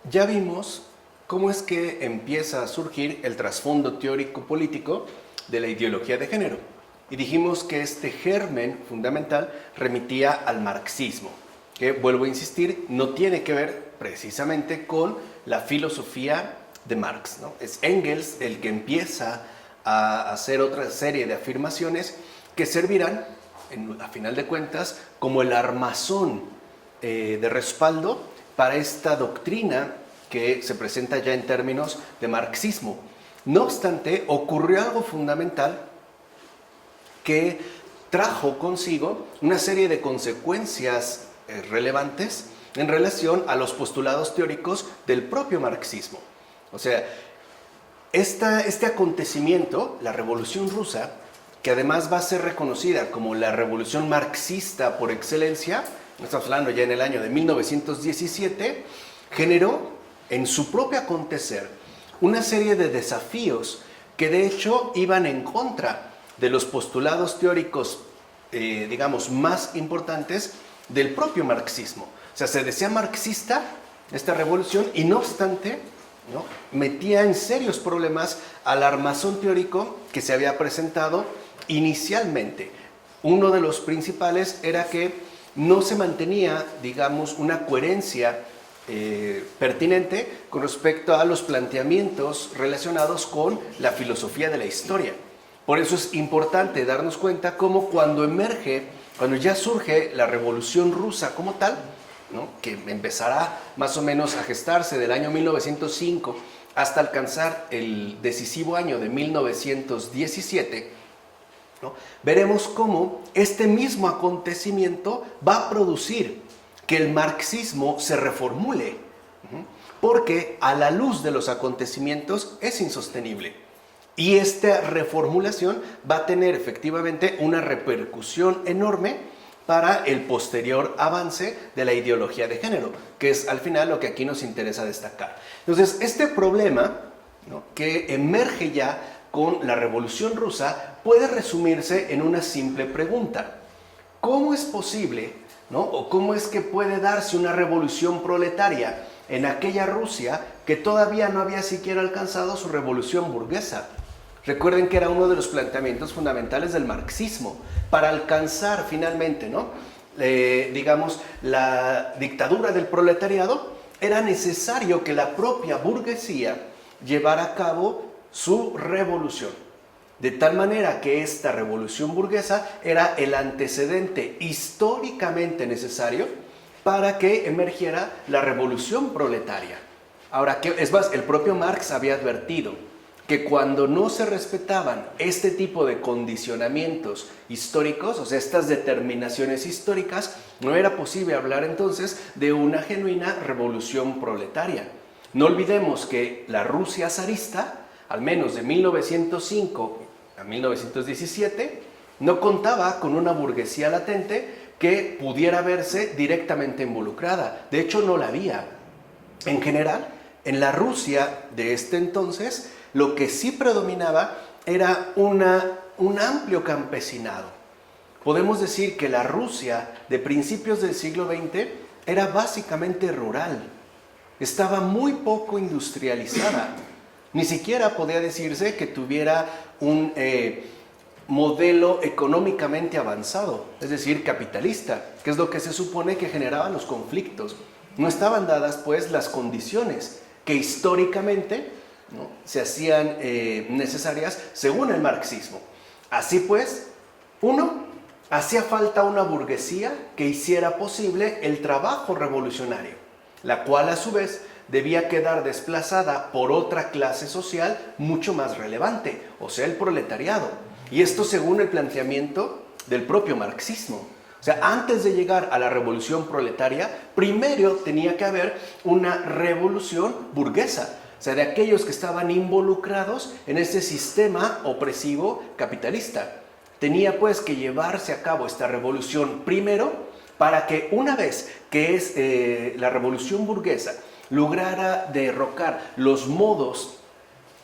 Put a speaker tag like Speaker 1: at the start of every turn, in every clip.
Speaker 1: Ya vimos cómo es que empieza a surgir el trasfondo teórico-político de la ideología de género. Y dijimos que este germen fundamental remitía al marxismo, que, vuelvo a insistir, no tiene que ver precisamente con la filosofía de Marx, ¿no? Es Engels el que empieza a hacer otra serie de afirmaciones que servirán, a final de cuentas, como el armazón de respaldo para esta doctrina que se presenta ya en términos de marxismo. No obstante, ocurrió algo fundamental que trajo consigo una serie de consecuencias relevantes en relación a los postulados teóricos del propio marxismo. O sea, este acontecimiento, la Revolución Rusa, que además va a ser reconocida como la revolución marxista por excelencia, estamos hablando ya en el año de 1917, generó en su propio acontecer una serie de desafíos que de hecho iban en contra de los postulados teóricos, digamos, más importantes del propio marxismo. O sea, se decía marxista esta revolución y no obstante, ¿no?, metía en serios problemas al armazón teórico que se había presentado inicialmente. Uno de los principales era que no se mantenía, digamos, una coherencia pertinente con respecto a los planteamientos relacionados con la filosofía de la historia. Por eso es importante darnos cuenta cómo cuando ya surge la Revolución Rusa como tal, ¿no?, que empezará más o menos a gestarse del año 1905 hasta alcanzar el decisivo año de 1917, ¿no?, veremos cómo este mismo acontecimiento va a producir que el marxismo se reformule, porque a la luz de los acontecimientos es insostenible. Y esta reformulación va a tener efectivamente una repercusión enorme para el posterior avance de la ideología de género, que es al final lo que aquí nos interesa destacar. Entonces, este problema, ¿no?, que emerge ya con la Revolución Rusa puede resumirse en una simple pregunta: ¿cómo es posible, ¿no?, o cómo es que puede darse una revolución proletaria en aquella Rusia que todavía no había siquiera alcanzado su revolución burguesa? Recuerden que era uno de los planteamientos fundamentales del marxismo. Para alcanzar finalmente, ¿no?, digamos, la dictadura del proletariado, era necesario que la propia burguesía llevara a cabo su revolución. De tal manera que esta revolución burguesa era el antecedente históricamente necesario para que emergiera la revolución proletaria. Ahora, es más, el propio Marx había advertido que cuando no se respetaban este tipo de condicionamientos históricos, o sea, estas determinaciones históricas, no era posible hablar entonces de una genuina revolución proletaria. No olvidemos que la Rusia zarista, al menos de 1905 a 1917, no contaba con una burguesía latente que pudiera verse directamente involucrada. De hecho, no la había. En general, en la Rusia de este entonces, lo que sí predominaba era un amplio campesinado. Podemos decir que la Rusia de principios del siglo XX era básicamente rural. Estaba muy poco industrializada. Ni siquiera podía decirse que tuviera un modelo económicamente avanzado, es decir, capitalista, que es lo que se supone que generaban los conflictos. No estaban dadas, pues, las condiciones que históricamente, ¿no?, se hacían necesarias según el marxismo. Así pues, hacía falta una burguesía que hiciera posible el trabajo revolucionario, la cual a su vez debía quedar desplazada por otra clase social mucho más relevante, o sea, el proletariado. Y esto según el planteamiento del propio marxismo. O sea, antes de llegar a la revolución proletaria, primero tenía que haber una revolución burguesa, o sea, de aquellos que estaban involucrados en este sistema opresivo capitalista. Tenía pues que llevarse a cabo esta revolución primero para que una vez que la revolución burguesa lograra derrocar los modos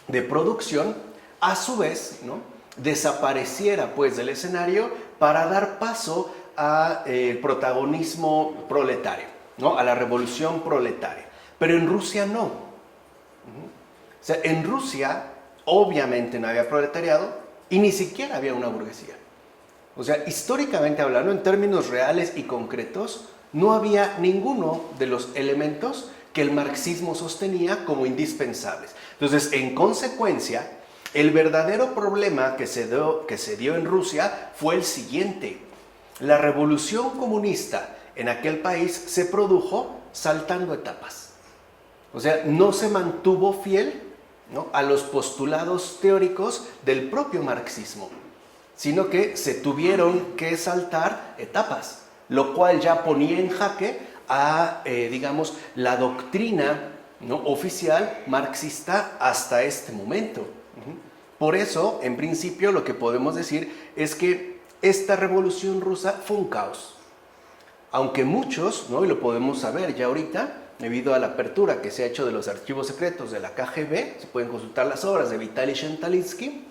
Speaker 1: de producción, a su vez, ¿no?, desapareciera pues del escenario para dar paso al protagonismo proletario, ¿no?, a la revolución proletaria. pero en Rusia no. O sea, en Rusia obviamente no había proletariado y ni siquiera había una burguesía. O sea, históricamente hablando, en términos reales y concretos, no había ninguno de los elementos que el marxismo sostenía como indispensables. Entonces, en consecuencia, el verdadero problema que se dio en Rusia fue el siguiente. La revolución comunista en aquel país se produjo saltando etapas. O sea, no se mantuvo fiel, ¿no?, a los postulados teóricos del propio marxismo, sino que se tuvieron que saltar etapas, lo cual ya ponía en jaque a, digamos, la doctrina, ¿no?, oficial marxista hasta este momento. Por eso, en principio, lo que podemos decir es que esta revolución rusa fue un caos. Aunque muchos, ¿no?, y lo podemos saber ya ahorita, debido a la apertura que se ha hecho de los archivos secretos de la KGB, se pueden consultar las obras de Vitaly Shentalinsky,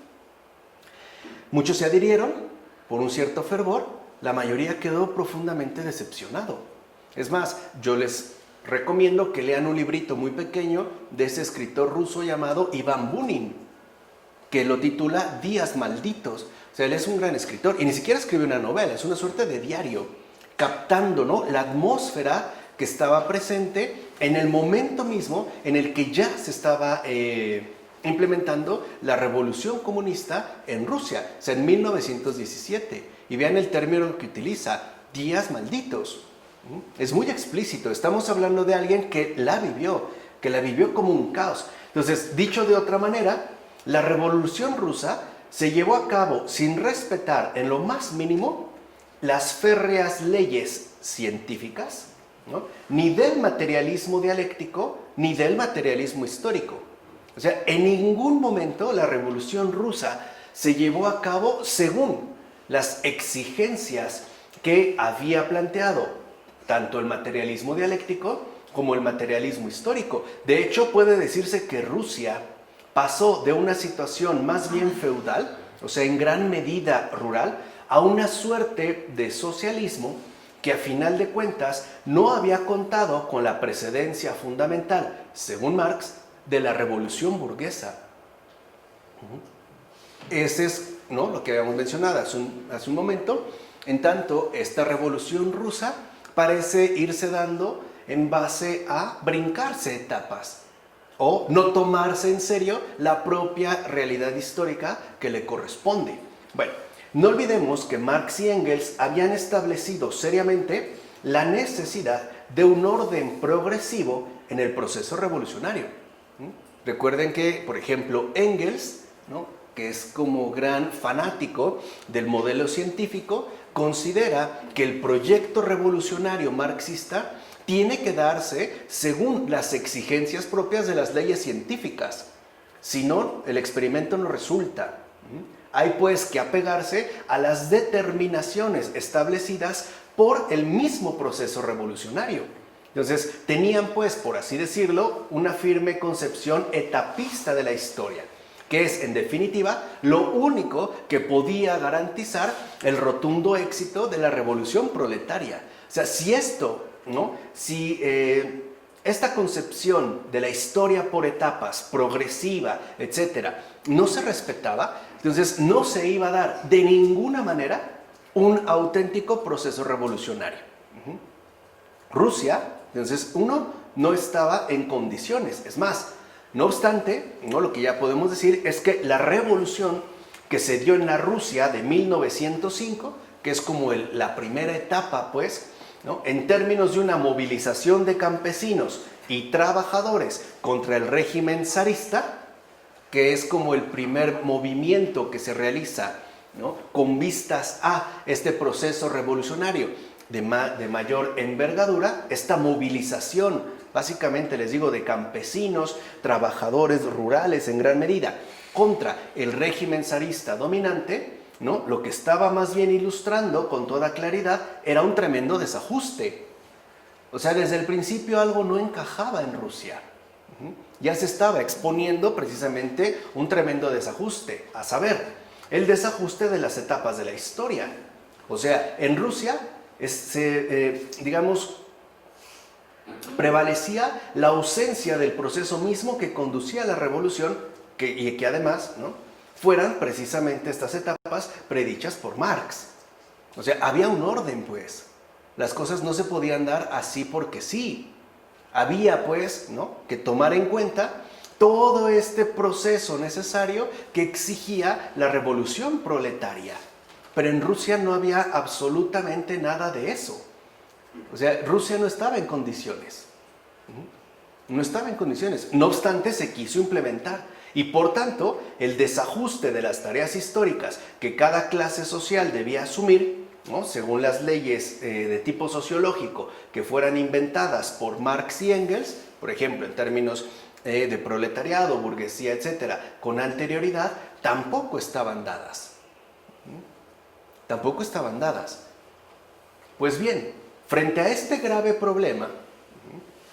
Speaker 1: muchos se adhirieron por un cierto fervor, la mayoría quedó profundamente decepcionado. Es más, yo les recomiendo que lean un librito muy pequeño de ese escritor ruso llamado Iván Bunin, que lo titula Días Malditos. O sea, él es un gran escritor y ni siquiera escribe una novela, es una suerte de diario, captando, ¿no?, la atmósfera que estaba presente en el momento mismo en el que ya se estaba implementando la revolución comunista en Rusia, o sea, en 1917. Y vean el término que utiliza, días malditos. Es muy explícito, estamos hablando de alguien que la vivió como un caos. Entonces, dicho de otra manera, la revolución rusa se llevó a cabo sin respetar en lo más mínimo las férreas leyes científicas, ¿no?, ni del materialismo dialéctico, ni del materialismo histórico. O sea, en ningún momento la revolución rusa se llevó a cabo según las exigencias que había planteado tanto el materialismo dialéctico como el materialismo histórico. De hecho, puede decirse que Rusia pasó de una situación más bien feudal, o sea, en gran medida rural, a una suerte de socialismo que a final de cuentas no había contado con la precedencia fundamental, según Marx, de la revolución burguesa. Ese es, ¿no?, lo que habíamos mencionado hace un momento. En tanto, esta revolución rusa parece irse dando en base a brincarse etapas o no tomarse en serio la propia realidad histórica que le corresponde. Bueno, no olvidemos que Marx y Engels habían establecido seriamente la necesidad de un orden progresivo en el proceso revolucionario. Recuerden que, por ejemplo, Engels, ¿no?, que es como gran fanático del modelo científico, considera que el proyecto revolucionario marxista tiene que darse según las exigencias propias de las leyes científicas. Si no, el experimento no resulta. Hay pues que apegarse a las determinaciones establecidas por el mismo proceso revolucionario. Entonces, tenían pues, por así decirlo, una firme concepción etapista de la historia, que es, en definitiva, lo único que podía garantizar el rotundo éxito de la revolución proletaria. O sea, si esto, ¿no?, si esta concepción de la historia por etapas, progresiva, etcétera, no se respetaba, entonces no se iba a dar de ninguna manera un auténtico proceso revolucionario. Rusia, entonces, no estaba en condiciones. Es más, no obstante, ¿no?, lo que ya podemos decir es que la revolución que se dio en la Rusia de 1905, que es como la primera etapa, pues, ¿no?, en términos de una movilización de campesinos y trabajadores contra el régimen zarista, que es como el primer movimiento que se realiza, ¿no?, con vistas a este proceso revolucionario de mayor envergadura, esta movilización, básicamente les digo, de campesinos, trabajadores rurales en gran medida, contra el régimen zarista dominante, ¿no?, lo que estaba más bien ilustrando con toda claridad era un tremendo desajuste. O sea, desde el principio algo no encajaba en Rusia. Ya se estaba exponiendo precisamente un tremendo desajuste, a saber, el desajuste de las etapas de la historia. O sea, en Rusia, digamos, prevalecía la ausencia del proceso mismo que conducía a la revolución y que además, ¿no?, fueran precisamente estas etapas predichas por Marx. O sea, había un orden, pues. Las cosas no se podían dar así porque sí. Había, pues, ¿no?, que tomar en cuenta todo este proceso necesario que exigía la revolución proletaria. Pero en Rusia no había absolutamente nada de eso. O sea, Rusia no estaba en condiciones. No estaba en condiciones. No obstante, se quiso implementar. Y por tanto, el desajuste de las tareas históricas que cada clase social debía asumir, ¿no?, según las leyes de tipo sociológico que fueran inventadas por Marx y Engels, por ejemplo, en términos de proletariado, burguesía, etcétera, con anterioridad, tampoco estaban dadas. Tampoco estaban dadas. Pues bien, frente a este grave problema,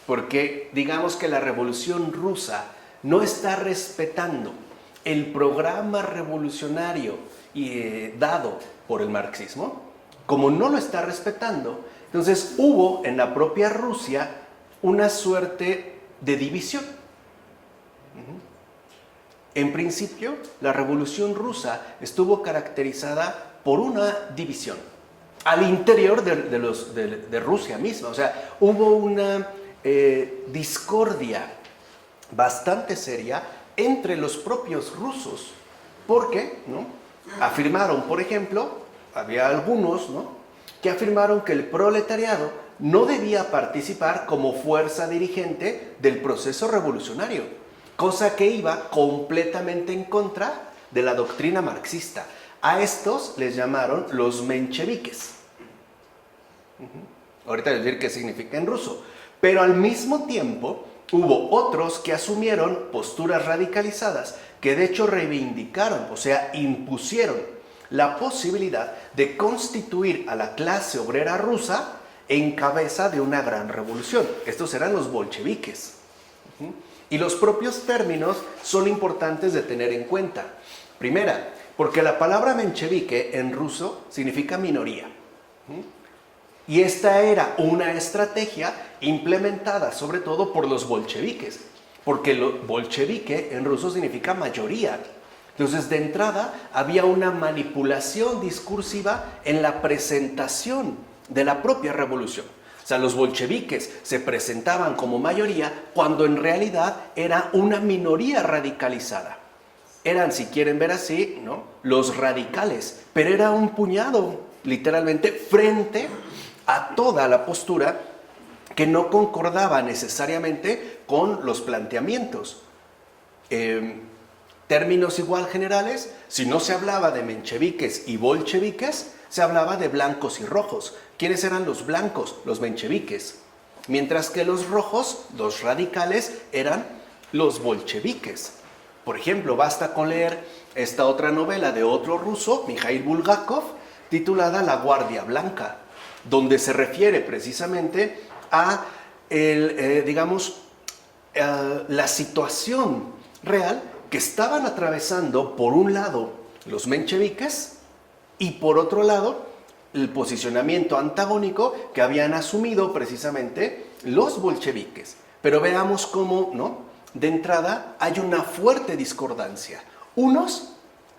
Speaker 1: porque digamos que la Revolución Rusa no está respetando el programa revolucionario dado por el marxismo, como no lo está respetando, entonces hubo en la propia Rusia una suerte de división. En principio, la Revolución Rusa estuvo caracterizada por una división al interior de Rusia misma. O sea, hubo una discordia bastante seria entre los propios rusos, porque, ¿no?, afirmaron, por ejemplo, había algunos, ¿no?, que afirmaron que el proletariado no debía participar como fuerza dirigente del proceso revolucionario, cosa que iba completamente en contra de la doctrina marxista. A estos les llamaron los mencheviques. Ahorita les voy a decir qué significa en ruso. Pero al mismo tiempo hubo otros que asumieron posturas radicalizadas, que de hecho reivindicaron, o sea, impusieron la posibilidad de constituir a la clase obrera rusa en cabeza de una gran revolución. Estos eran los bolcheviques. Y los propios términos son importantes de tener en cuenta. Primera, porque la palabra menchevique en ruso significa minoría. Y esta era una estrategia implementada sobre todo por los bolcheviques, porque bolchevique en ruso significa mayoría. Entonces, de entrada, había una manipulación discursiva en la presentación de la propia revolución. O sea, los bolcheviques se presentaban como mayoría cuando en realidad era una minoría radicalizada. Eran, si quieren ver así, ¿no?, los radicales, pero era un puñado, literalmente, frente a toda la postura que no concordaba necesariamente con los planteamientos. Términos igual generales, si no se hablaba de mencheviques y bolcheviques, se hablaba de blancos y rojos. ¿Quiénes eran los blancos? Los mencheviques. Mientras que los rojos, los radicales, eran los bolcheviques. Por ejemplo, basta con leer esta otra novela de otro ruso, Mikhail Bulgakov, titulada La Guardia Blanca, donde se refiere precisamente a la situación real que estaban atravesando, por un lado, los mencheviques y por otro lado, el posicionamiento antagónico que habían asumido precisamente los bolcheviques. Pero veamos cómo, ¿no?, de entrada hay una fuerte discordancia. Unos,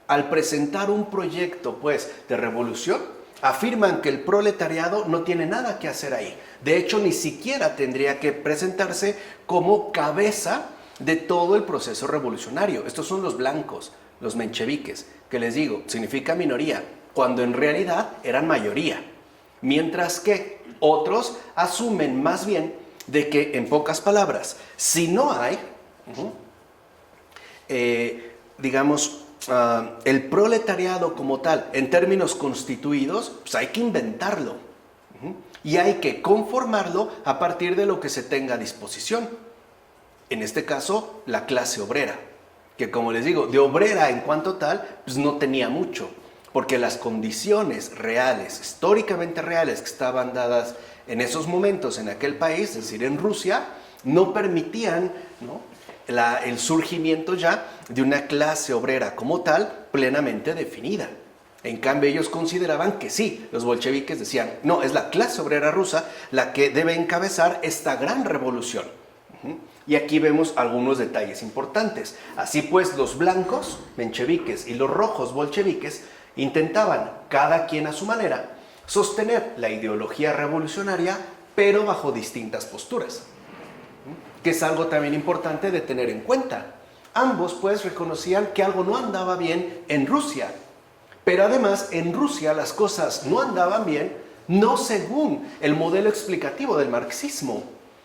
Speaker 1: al presentar un proyecto, pues, de revolución, afirman que el proletariado no tiene nada que hacer ahí. De hecho, ni siquiera tendría que presentarse como cabeza de todo el proceso revolucionario. Estos son los blancos, los mencheviques, que les digo, significa minoría, cuando en realidad eran mayoría. Mientras que otros asumen más bien de que, en pocas palabras, si no hay, el proletariado como tal, en términos constituidos, pues hay que inventarlo. Y hay que conformarlo a partir de lo que se tenga a disposición. En este caso, la clase obrera, que, como les digo, de obrera en cuanto tal, pues no tenía mucho, porque las condiciones reales, históricamente reales, que estaban dadas en esos momentos en aquel país, es decir, en Rusia, no permitían, ¿no?, el surgimiento ya de una clase obrera como tal plenamente definida. En cambio, ellos consideraban que sí, los bolcheviques decían, no, es la clase obrera rusa la que debe encabezar esta gran revolución. Y aquí vemos algunos detalles importantes. Así pues, los blancos, mencheviques, y los rojos, bolcheviques, intentaban, cada quien a su manera, sostener la ideología revolucionaria, pero bajo distintas posturas, que es algo también importante de tener en cuenta. Ambos, pues, reconocían que algo no andaba bien en Rusia, pero además en Rusia las cosas no andaban bien, no según el modelo explicativo del marxismo,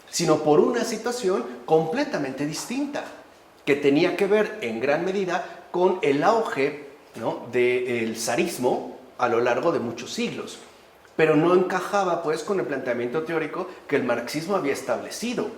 Speaker 1: sino por una situación completamente distinta, que tenía que ver en gran medida con el auge, ¿no?, del zarismo a lo largo de muchos siglos, pero no encajaba, pues, con el planteamiento teórico que el marxismo había establecido.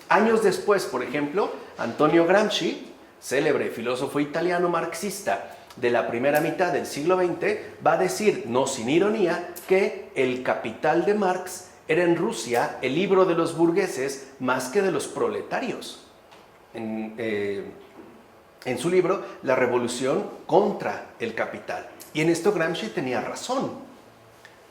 Speaker 1: Años después, por ejemplo, Antonio Gramsci, célebre filósofo italiano marxista de la primera mitad del siglo XX, va a decir, no sin ironía, que El Capital de Marx era en Rusia el libro de los burgueses más que de los proletarios. En su libro, La Revolución contra el Capital. Y en esto Gramsci tenía razón.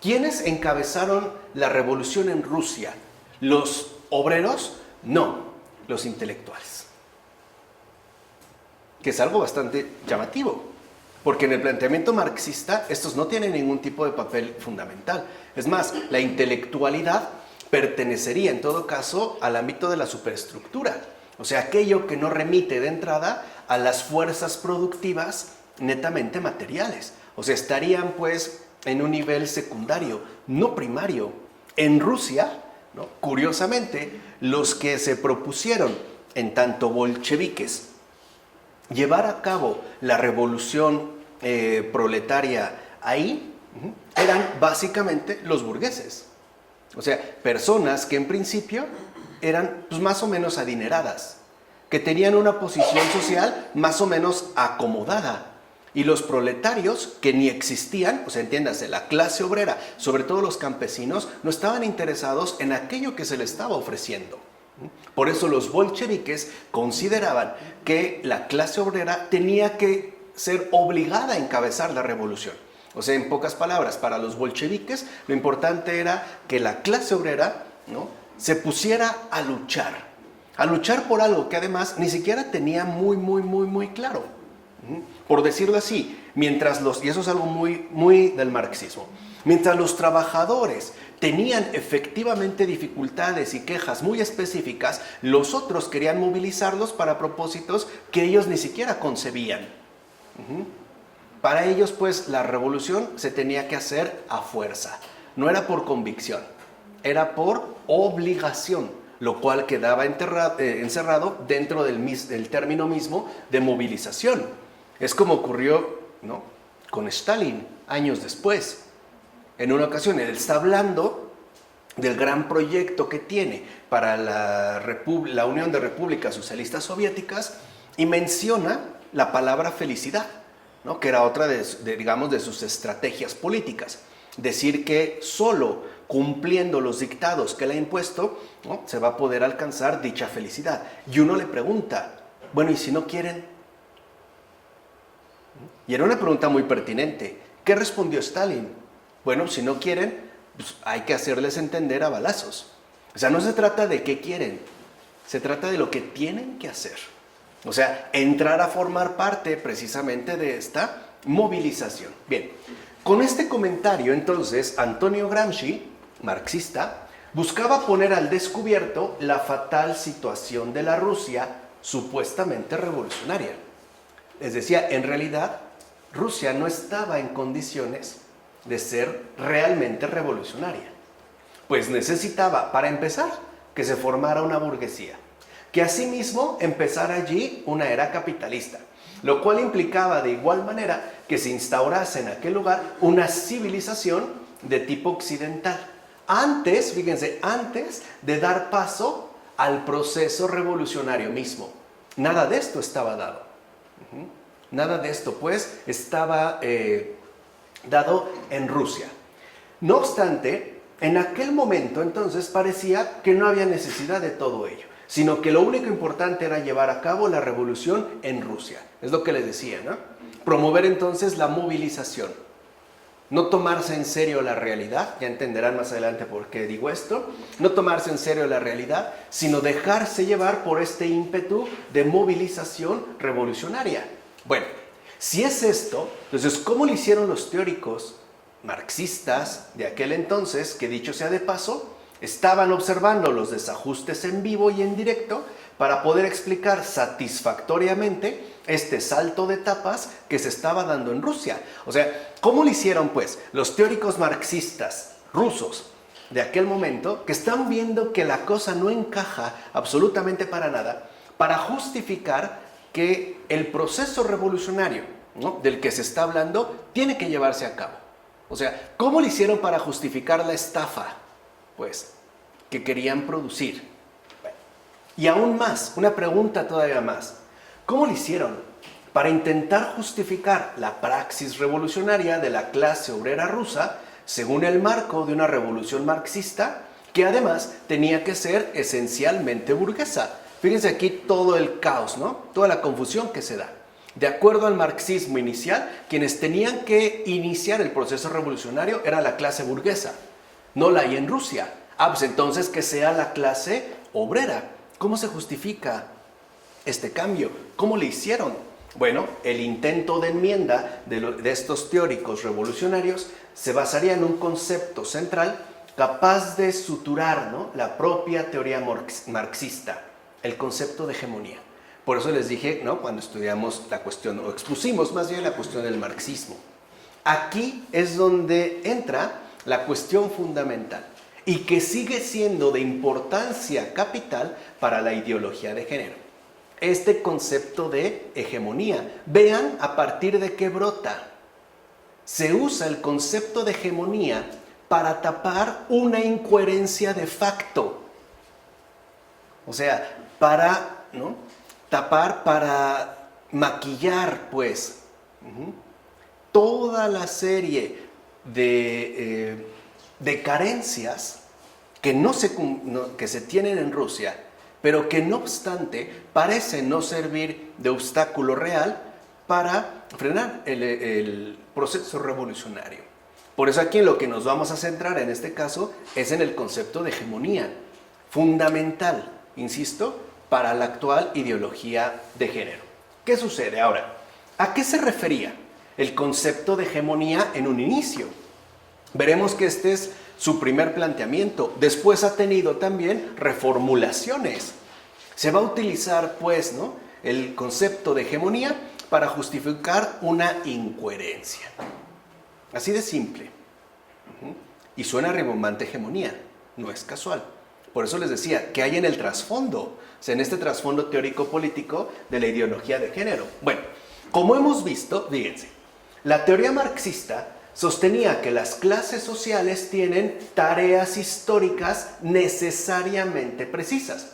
Speaker 1: ¿Quiénes encabezaron la revolución en Rusia? ¿Los obreros? No, los intelectuales. Que es algo bastante llamativo, porque en el planteamiento marxista estos no tienen ningún tipo de papel fundamental. Es más, la intelectualidad pertenecería en todo caso al ámbito de la superestructura, o sea, aquello que no remite de entrada a las fuerzas productivas netamente materiales. O sea, estarían pues en un nivel secundario, no primario. En Rusia, ¿no?, curiosamente, los que se propusieron, en tanto bolcheviques, llevar a cabo la revolución proletaria ahí, eran básicamente los burgueses. O sea, personas que en principio eran pues, más o menos adineradas, que tenían una posición social más o menos acomodada. Y los proletarios, que ni existían, o sea, entiéndase, la clase obrera, sobre todo los campesinos, no estaban interesados en aquello que se les estaba ofreciendo. Por eso los bolcheviques consideraban que la clase obrera tenía que ser obligada a encabezar la revolución. O sea, en pocas palabras, para los bolcheviques lo importante era que la clase obrera, ¿no?, se pusiera a luchar por algo que además ni siquiera tenía muy claro. Por decirlo así, mientras y eso es algo muy del marxismo, mientras los trabajadores tenían efectivamente dificultades y quejas muy específicas, los otros querían movilizarlos para propósitos que ellos ni siquiera concebían. Para ellos, pues, la revolución se tenía que hacer a fuerza. No era por convicción, era por obligación, lo cual quedaba encerrado dentro del término mismo de movilización. Es como ocurrió, ¿no?, con Stalin años después. En una ocasión él está hablando del gran proyecto que tiene para la Unión de Repúblicas Socialistas Soviéticas y menciona la palabra felicidad, ¿no?, que era otra de sus estrategias políticas. Decir que solo cumpliendo los dictados que le ha impuesto, ¿no?, se va a poder alcanzar dicha felicidad. Y uno le pregunta, bueno, ¿y si no quieren? Y era una pregunta muy pertinente. ¿Qué respondió Stalin? Bueno, si no quieren, pues hay que hacerles entender a balazos. O sea, no se trata de qué quieren, se trata de lo que tienen que hacer. O sea, entrar a formar parte precisamente de esta movilización. Bien, con este comentario, entonces, Antonio Gramsci, marxista, buscaba poner al descubierto la fatal situación de la Rusia supuestamente revolucionaria. Les decía, en realidad, Rusia no estaba en condiciones de ser realmente revolucionaria. Pues necesitaba, para empezar, que se formara una burguesía, que asimismo empezara allí una era capitalista, lo cual implicaba de igual manera que se instaurase en aquel lugar una civilización de tipo occidental. Antes, fíjense, antes de dar paso al proceso revolucionario mismo. Nada de esto estaba dado. Nada de esto, pues, estaba dado en Rusia. No obstante, en aquel momento, entonces, parecía que no había necesidad de todo ello, sino que lo único importante era llevar a cabo la revolución en Rusia. Es lo que les decía, ¿no? Promover entonces la movilización. No tomarse en serio la realidad, ya entenderán más adelante por qué digo esto, no tomarse en serio la realidad, sino dejarse llevar por este ímpetu de movilización revolucionaria. Bueno, si es esto, entonces, ¿cómo lo hicieron los teóricos marxistas de aquel entonces, que dicho sea de paso, estaban observando los desajustes en vivo y en directo para poder explicar satisfactoriamente este salto de etapas que se estaba dando en Rusia? O sea, ¿cómo lo hicieron pues los teóricos marxistas rusos de aquel momento, que están viendo que la cosa no encaja absolutamente para nada, para justificar que el proceso revolucionario, ¿no?, del que se está hablando tiene que llevarse a cabo? O sea, ¿cómo lo hicieron para justificar la estafa, pues, que querían producir? Bueno, y aún más, una pregunta todavía más. ¿Cómo lo hicieron para intentar justificar la praxis revolucionaria de la clase obrera rusa según el marco de una revolución marxista que además tenía que ser esencialmente burguesa? Fíjense aquí todo el caos, ¿no? Toda la confusión que se da. De acuerdo al marxismo inicial, quienes tenían que iniciar el proceso revolucionario era la clase burguesa. No la hay en Rusia. Pues entonces que sea la clase obrera. ¿Cómo se justifica este cambio? ¿Cómo le hicieron? Bueno, el intento de enmienda de estos teóricos revolucionarios se basaría en un concepto central capaz de suturar, ¿no?, la propia teoría marxista, el concepto de hegemonía. Por eso les dije, ¿no?, cuando estudiamos la cuestión, o expusimos más bien la cuestión del marxismo. Aquí es donde entra la cuestión fundamental y que sigue siendo de importancia capital para la ideología de género. Este concepto de hegemonía. Vean a partir de qué brota. Se usa el concepto de hegemonía para tapar una incoherencia de facto. O sea, para, ¿no?, tapar, para maquillar, pues, toda la serie de carencias que se tienen en Rusia, pero que no obstante parecen no servir de obstáculo real para frenar el proceso revolucionario. Por eso aquí en lo que nos vamos a centrar en este caso es en el concepto de hegemonía, fundamental, insisto, para la actual ideología de género. ¿Qué sucede ahora? ¿A qué se refería el concepto de hegemonía en un inicio? Veremos que este es su primer planteamiento. Después ha tenido también reformulaciones. Se va a utilizar, pues, ¿no?, el concepto de hegemonía para justificar una incoherencia. Así de simple. Y suena rimbombante hegemonía, no es casual. Por eso les decía, ¿qué hay en el trasfondo? O sea, en este trasfondo teórico-político de la ideología de género. Bueno, como hemos visto, fíjense, la teoría marxista sostenía que las clases sociales tienen tareas históricas necesariamente precisas.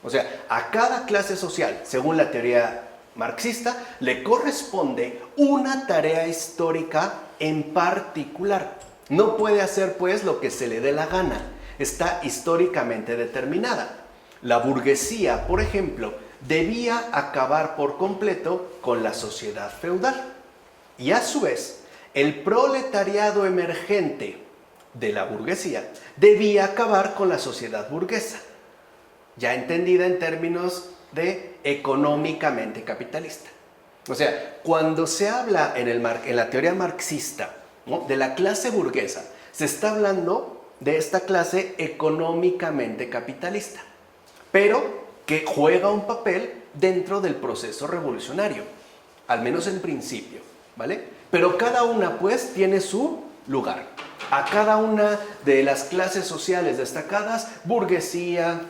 Speaker 1: O sea, a cada clase social, según la teoría marxista, le corresponde una tarea histórica en particular. No puede hacer, pues, lo que se le dé la gana. Está históricamente determinada. La burguesía, por ejemplo, debía acabar por completo con la sociedad feudal. Y a su vez, el proletariado emergente de la burguesía debía acabar con la sociedad burguesa, ya entendida en términos de económicamente capitalista. O sea, cuando se habla en la teoría marxista, ¿no?, de la clase burguesa, se está hablando de esta clase económicamente capitalista, pero que juega un papel dentro del proceso revolucionario, al menos en principio, ¿vale? Pero cada una, pues, tiene su lugar. A cada una de las clases sociales destacadas, burguesía,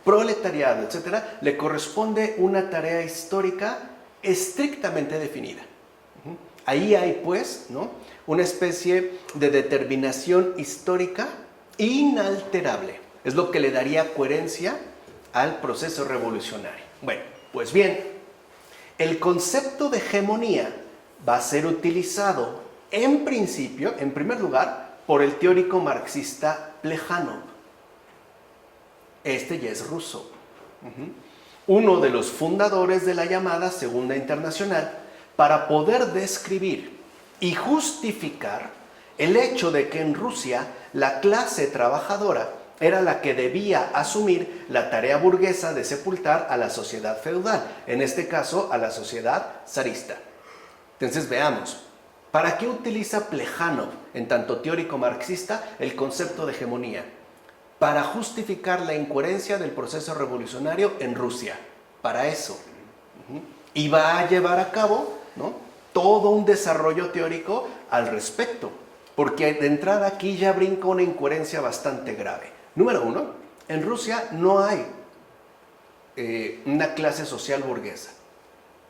Speaker 1: proletariado, etcétera, le corresponde una tarea histórica estrictamente definida. Ahí hay, pues, ¿no?, una especie de determinación histórica inalterable. Es lo que le daría coherencia al proceso revolucionario. Bueno, pues bien, el concepto de hegemonía va a ser utilizado en principio, en primer lugar, por el teórico marxista Plejánov. Este ya es ruso. Uno de los fundadores de la llamada Segunda Internacional, para poder describir y justificar el hecho de que en Rusia la clase trabajadora era la que debía asumir la tarea burguesa de sepultar a la sociedad feudal, en este caso a la sociedad zarista. Entonces veamos, ¿para qué utiliza Plejánov, en tanto teórico marxista, el concepto de hegemonía? Para justificar la incoherencia del proceso revolucionario en Rusia, para eso. Y va a llevar a cabo, ¿no?, todo un desarrollo teórico al respecto, porque de entrada aquí ya brinca una incoherencia bastante grave. Número uno, en Rusia no hay una clase social burguesa.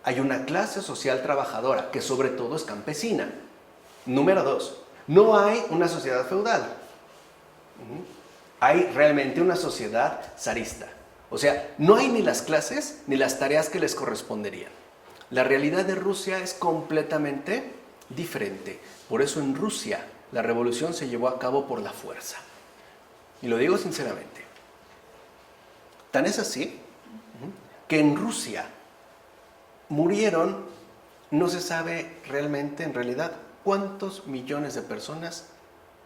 Speaker 1: Hay una clase social trabajadora, que sobre todo es campesina. Número dos, no hay una sociedad feudal. Hay realmente una sociedad zarista. O sea, no hay ni las clases ni las tareas que les corresponderían. La realidad de Rusia es completamente diferente. Por eso en Rusia la revolución se llevó a cabo por la fuerza. Y lo digo sinceramente. Tan es así que en Rusia murieron, no se sabe realmente, en realidad, cuántos millones de personas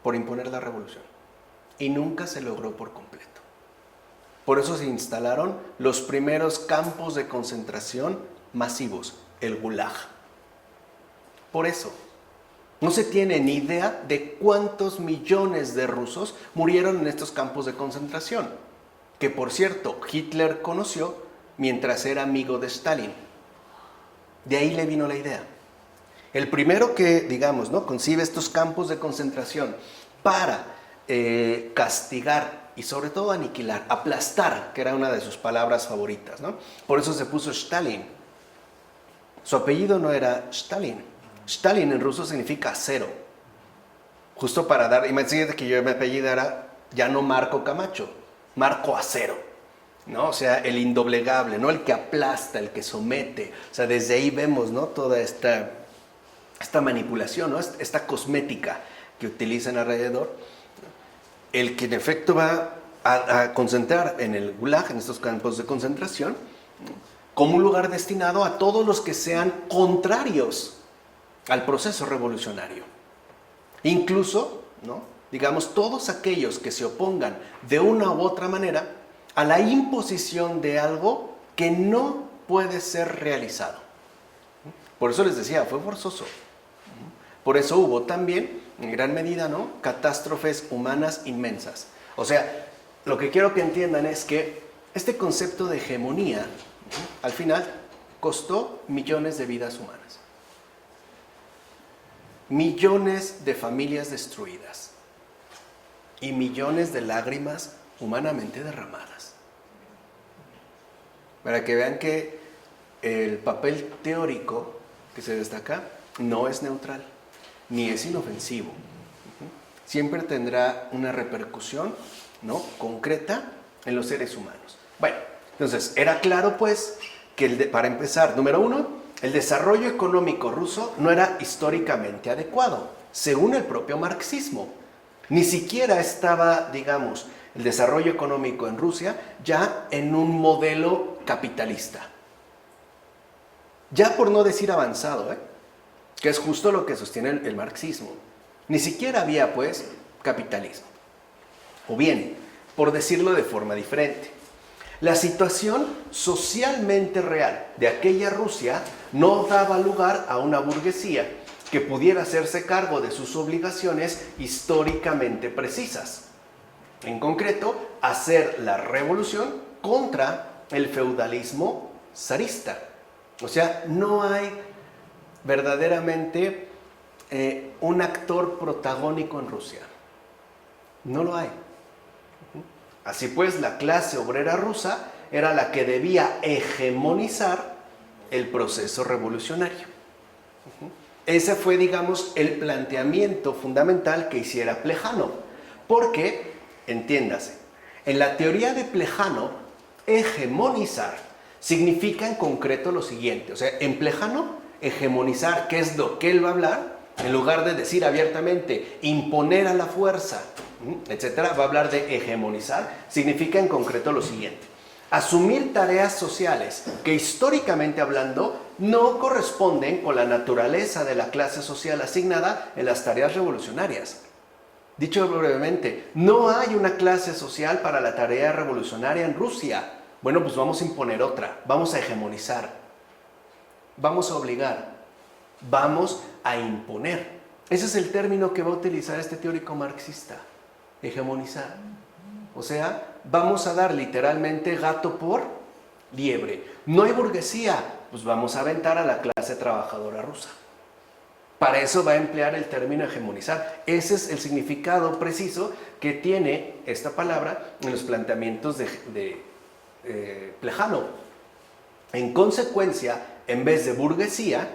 Speaker 1: por imponer la revolución. Y nunca se logró por completo. Por eso se instalaron los primeros campos de concentración masivos, el Gulag. Por eso, no se tiene ni idea de cuántos millones de rusos murieron en estos campos de concentración, que por cierto, Hitler conoció mientras era amigo de Stalin. De ahí le vino la idea. El primero que, digamos, ¿no?, concibe estos campos de concentración para castigar y sobre todo aniquilar, aplastar, que era una de sus palabras favoritas, ¿no? Por eso se puso Stalin. Su apellido no era Stalin. Stalin en ruso significa acero. Justo para dar, imagínate que yo mi apellido era ya no Marco Camacho, Marco Acero, ¿no? O sea, el indoblegable, ¿no? El que aplasta, el que somete. O sea, desde ahí vemos, ¿no?, toda esta manipulación, ¿no?, esta cosmética que utilizan alrededor. El que en efecto va a concentrar en el Gulag, en estos campos de concentración, como un lugar destinado a todos los que sean contrarios al proceso revolucionario. Incluso, ¿no?, digamos, todos aquellos que se opongan de una u otra manera a la imposición de algo que no puede ser realizado. Por eso les decía, fue forzoso. Por eso hubo también, en gran medida, ¿no?, catástrofes humanas inmensas. O sea, lo que quiero que entiendan es que este concepto de hegemonía, al final, costó millones de vidas humanas. Millones de familias destruidas. Y millones de lágrimas humanamente derramadas. Para que vean que el papel teórico que se destaca no es neutral, ni es inofensivo. Siempre tendrá una repercusión, ¿no?, concreta en los seres humanos. Bueno, entonces, era claro pues que, para empezar, número uno, el desarrollo económico ruso no era históricamente adecuado, según el propio marxismo. Ni siquiera estaba, digamos, el desarrollo económico en Rusia ya en un modelo capitalista. Ya por no decir avanzado, que es justo lo que sostiene el marxismo. Ni siquiera había, pues, capitalismo. O bien, por decirlo de forma diferente, la situación socialmente real de aquella Rusia no daba lugar a una burguesía que pudiera hacerse cargo de sus obligaciones históricamente precisas. En concreto, hacer la revolución contra el feudalismo zarista. O sea, no hay verdaderamente un actor protagónico en Rusia. No lo hay. Así pues, la clase obrera rusa era la que debía hegemonizar el proceso revolucionario. Ese fue, digamos, el planteamiento fundamental que hiciera Plejánov. Porque, entiéndase, en la teoría de Plejánov, hegemonizar significa en concreto lo siguiente. O sea, en Plejánov, hegemonizar, ¿qué es lo que él va a hablar? En lugar de decir abiertamente, imponer a la fuerza, etcétera, va a hablar de hegemonizar. Significa en concreto lo siguiente. Asumir tareas sociales que históricamente hablando no corresponden con la naturaleza de la clase social asignada en las tareas revolucionarias. Dicho brevemente, no hay una clase social para la tarea revolucionaria en Rusia. Bueno, pues vamos a imponer otra, vamos a hegemonizar, vamos a obligar, vamos a imponer. Ese es el término que va a utilizar este teórico marxista, hegemonizar. O sea, vamos a dar literalmente gato por liebre. No hay burguesía, pues vamos a aventar a la clase trabajadora rusa. Para eso va a emplear el término hegemonizar. Ese es el significado preciso que tiene esta palabra en los planteamientos de Plejánov. En consecuencia, en vez de burguesía,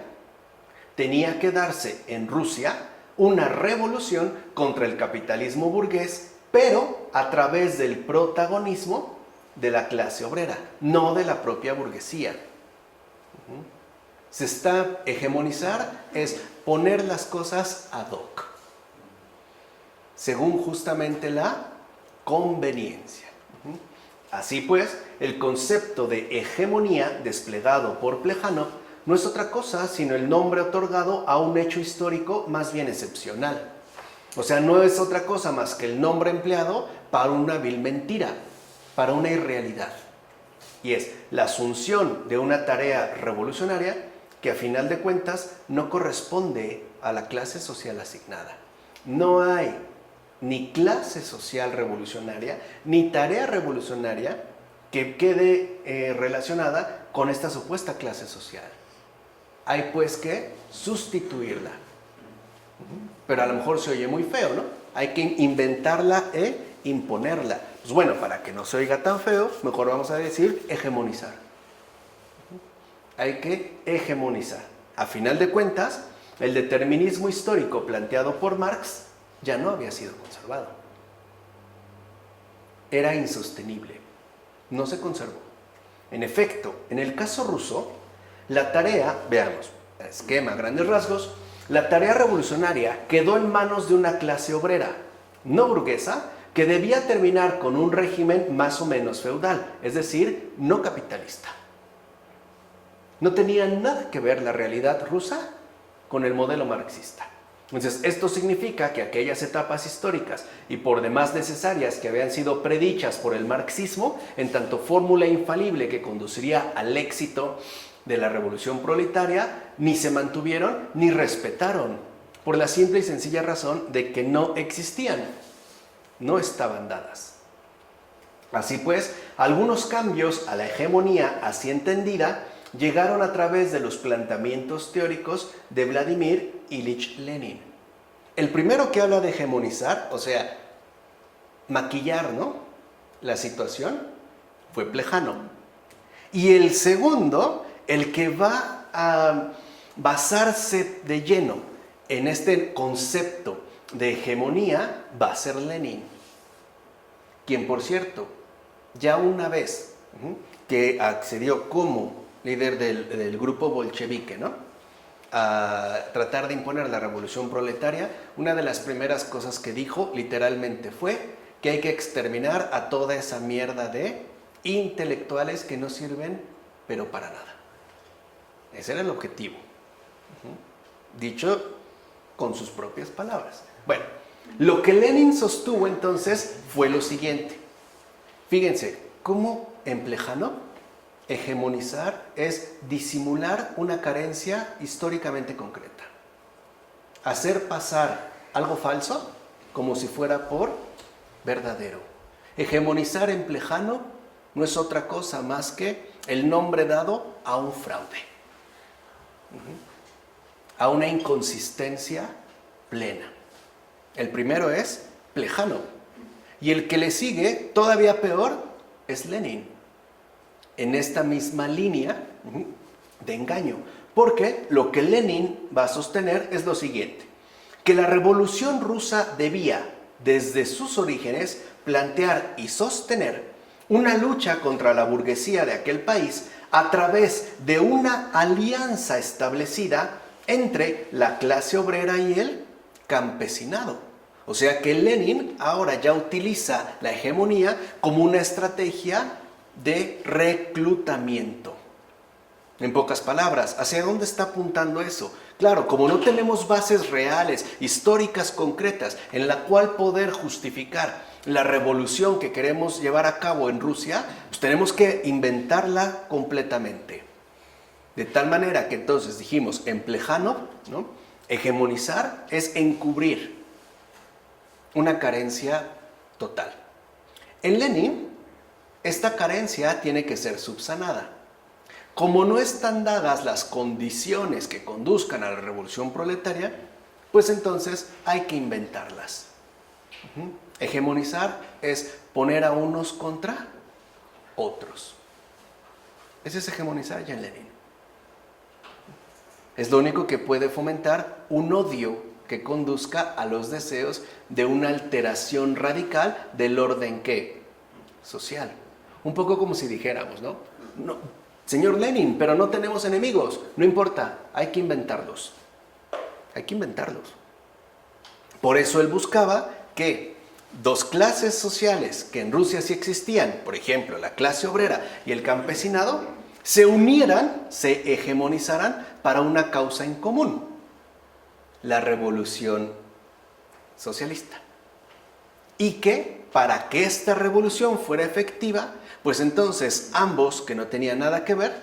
Speaker 1: tenía que darse en Rusia una revolución contra el capitalismo burgués, pero a través del protagonismo de la clase obrera, no de la propia burguesía. Se está hegemonizar, es poner las cosas ad hoc, según justamente la conveniencia. Así pues, el concepto de hegemonía desplegado por Plejánov no es otra cosa sino el nombre otorgado a un hecho histórico más bien excepcional. O sea, no es otra cosa más que el nombre empleado para una vil mentira, para una irrealidad. Y es la asunción de una tarea revolucionaria que a final de cuentas no corresponde a la clase social asignada. No hay ni clase social revolucionaria, ni tarea revolucionaria que quede relacionada con esta supuesta clase social. Hay pues que sustituirla. Pero a lo mejor se oye muy feo, ¿no? Hay que inventarla e imponerla. Pues bueno, para que no se oiga tan feo, mejor vamos a decir hegemonizar. Hay que hegemonizar. A final de cuentas, el determinismo histórico planteado por Marx ya no había sido conservado. Era insostenible. No se conservó. En efecto, en el caso ruso, la tarea, veamos, esquema, grandes rasgos, la tarea revolucionaria quedó en manos de una clase obrera, no burguesa, que debía terminar con un régimen más o menos feudal, es decir, no capitalista. No tenía nada que ver la realidad rusa con el modelo marxista. Entonces, esto significa que aquellas etapas históricas y por demás necesarias que habían sido predichas por el marxismo, en tanto fórmula infalible que conduciría al éxito de la revolución proletaria, ni se mantuvieron ni respetaron, por la simple y sencilla razón de que no existían, no estaban dadas. Así pues, algunos cambios a la hegemonía así entendida llegaron a través de los planteamientos teóricos de Vladimir Ilich Lenin. El primero que habla de hegemonizar, o sea, maquillar, ¿no?, la situación, fue Plejánov. Y el segundo, el que va a basarse de lleno en este concepto de hegemonía, va a ser Lenin, quien, por cierto, ya una vez que accedió como líder del grupo bolchevique, ¿no?, a tratar de imponer la revolución proletaria, una de las primeras cosas que dijo literalmente fue que hay que exterminar a toda esa mierda de intelectuales que no sirven pero para nada. Ese era el objetivo, dicho con sus propias palabras. Bueno, lo que Lenin sostuvo entonces fue lo siguiente. Fíjense, cómo en Plejánov hegemonizar es disimular una carencia históricamente concreta. Hacer pasar algo falso como si fuera por verdadero. Hegemonizar en Plejánov no es otra cosa más que el nombre dado a un fraude, a una inconsistencia plena. El primero es Plejánov, y el que le sigue, todavía peor, es Lenin, en esta misma línea de engaño. Porque lo que Lenin va a sostener es lo siguiente: que la revolución rusa debía, desde sus orígenes, plantear y sostener una lucha contra la burguesía de aquel país a través de una alianza establecida entre la clase obrera y el campesinado. O sea que Lenin ahora ya utiliza la hegemonía como una estrategia de reclutamiento. En pocas palabras, ¿hacia dónde está apuntando eso? Claro, como no tenemos bases reales, históricas, concretas, en la cual poder justificar la revolución que queremos llevar a cabo en Rusia, pues tenemos que inventarla completamente. De tal manera que entonces dijimos, en Plejánov, ¿no?, hegemonizar es encubrir una carencia total. En Lenin, esta carencia tiene que ser subsanada. Como no están dadas las condiciones que conduzcan a la revolución proletaria, pues entonces hay que inventarlas. Hegemonizar es poner a unos contra otros. Ese es hegemonizar ya en Lenin. Es lo único que puede fomentar un odio que conduzca a los deseos de una alteración radical del orden ¿qué? Social. Un poco como si dijéramos, ¿no? Señor Lenin, pero no tenemos enemigos. No importa, hay que inventarlos. Hay que inventarlos. Por eso él buscaba que dos clases sociales que en Rusia sí existían, por ejemplo, la clase obrera y el campesinado, se unieran, se hegemonizaran para una causa en común: la revolución socialista. Y que para que esta revolución fuera efectiva, pues entonces ambos, que no tenían nada que ver,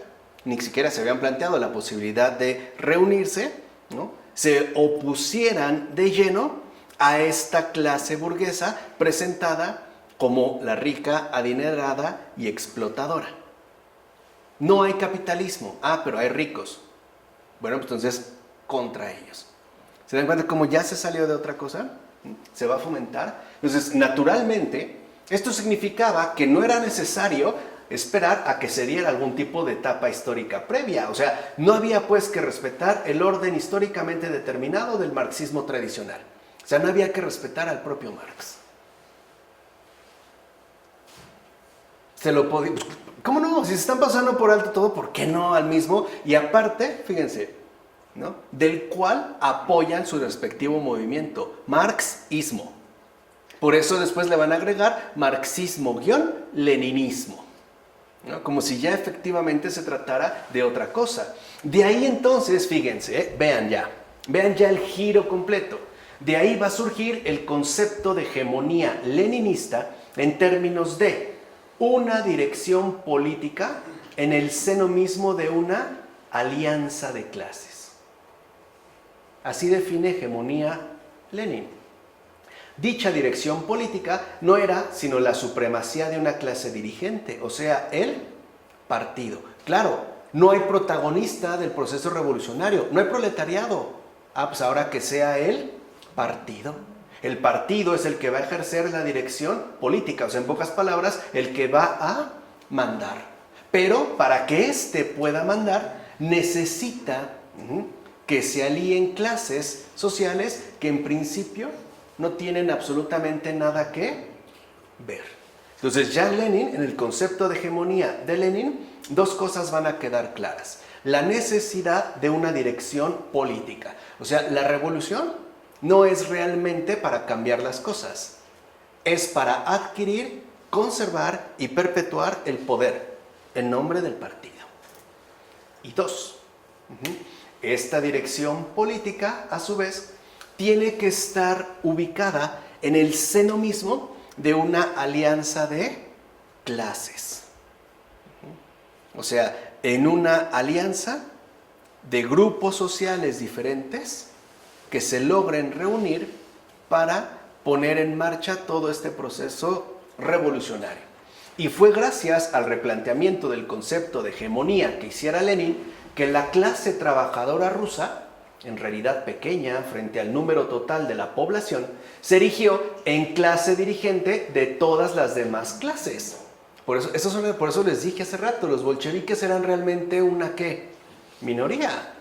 Speaker 1: ni siquiera se habían planteado la posibilidad de reunirse, ¿no?, se opusieran de lleno a esta clase burguesa presentada como la rica, adinerada y explotadora. No hay capitalismo, pero hay ricos. Bueno, pues entonces contra ellos. ¿Se dan cuenta cómo ya se salió de otra cosa? Se va a fomentar. Entonces, naturalmente, esto significaba que no era necesario esperar a que se diera algún tipo de etapa histórica previa. O sea, no había pues que respetar el orden históricamente determinado del marxismo tradicional. O sea, no había que respetar al propio Marx. Se lo podía... ¿Cómo no? Si se están pasando por alto todo, ¿por qué no al mismo? Y aparte, fíjense, ¿no?, del cual apoyan su respectivo movimiento, marxismo. Por eso después le van a agregar marxismo-leninismo, ¿no?, como si ya efectivamente se tratara de otra cosa. De ahí entonces, fíjense, vean ya el giro completo. De ahí va a surgir el concepto de hegemonía leninista en términos de una dirección política en el seno mismo de una alianza de clases. Así define hegemonía Lenin. Dicha dirección política no era sino la supremacía de una clase dirigente, o sea, el partido. Claro, no hay protagonista del proceso revolucionario, no hay proletariado. Pues ahora que sea el partido. El partido es el que va a ejercer la dirección política, o sea, en pocas palabras, el que va a mandar. Pero para que éste pueda mandar, necesita que se alíen clases sociales que en principio no tienen absolutamente nada que ver. Entonces ya Lenin, en el concepto de hegemonía de Lenin, dos cosas van a quedar claras. La necesidad de una dirección política. O sea, la revolución no es realmente para cambiar las cosas. Es para adquirir, conservar y perpetuar el poder en nombre del partido. Y dos, esta dirección política, a su vez, tiene que estar ubicada en el seno mismo de una alianza de clases. O sea, en una alianza de grupos sociales diferentes que se logren reunir para poner en marcha todo este proceso revolucionario. Y fue gracias al replanteamiento del concepto de hegemonía que hiciera Lenin que la clase trabajadora rusa, en realidad pequeña frente al número total de la población, se erigió en clase dirigente de todas las demás clases. Por eso les dije hace rato, los bolcheviques eran realmente una ¿qué? Minoría.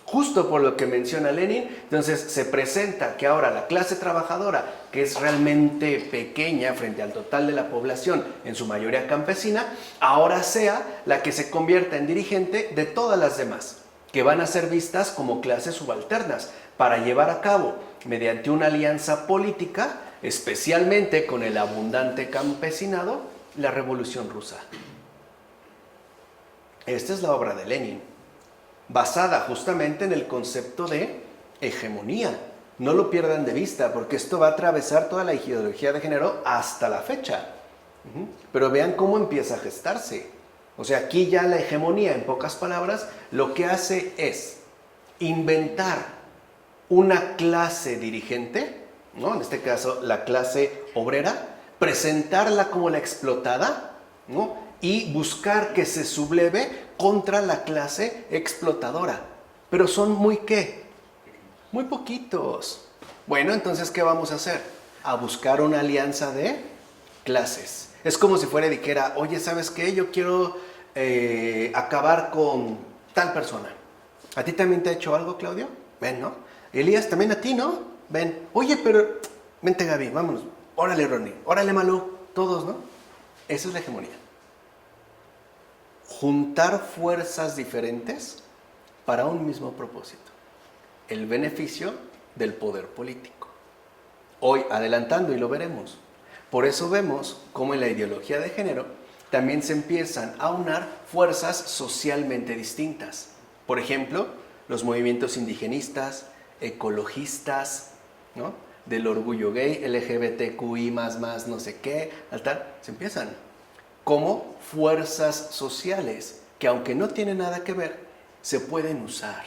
Speaker 1: Justo por lo que menciona Lenin, entonces se presenta que ahora la clase trabajadora, que es realmente pequeña frente al total de la población, en su mayoría campesina, ahora sea la que se convierta en dirigente de todas las demás, que van a ser vistas como clases subalternas, para llevar a cabo, mediante una alianza política, especialmente con el abundante campesinado, La Revolución Rusa. Esta es la obra de Lenin, basada justamente en el concepto de hegemonía. No lo pierdan de vista, porque esto va a atravesar toda la ideología de género hasta la fecha. Pero vean cómo empieza a gestarse. O sea, aquí ya la hegemonía, en pocas palabras, lo que hace es inventar una clase dirigente, ¿no? En este caso la clase obrera, presentarla como la explotada, ¿no? Y buscar que se subleve contra la clase explotadora. Pero son muy ¿qué? Muy poquitos. Bueno, entonces, ¿qué vamos a hacer? A buscar una alianza de clases. Es como si fuera y dijera, oye, ¿sabes qué? Yo quiero acabar con tal persona. ¿A ti también te ha hecho algo, Claudio? Ven, ¿no? Elías, también a ti, ¿no? Ven. Oye, pero vente, Gaby, vámonos. Órale, Ronnie. Órale, Malú. Todos, ¿no? Esa es la hegemonía. Juntar fuerzas diferentes para un mismo propósito. El beneficio del poder político. Hoy, adelantando, y lo veremos. Por eso vemos cómo en la ideología de género también se empiezan a unar fuerzas socialmente distintas. Por ejemplo, los movimientos indigenistas, ecologistas, ¿no? Del orgullo gay, LGBTQI+, no sé qué, tal, se empiezan como fuerzas sociales que, aunque no tienen nada que ver, se pueden usar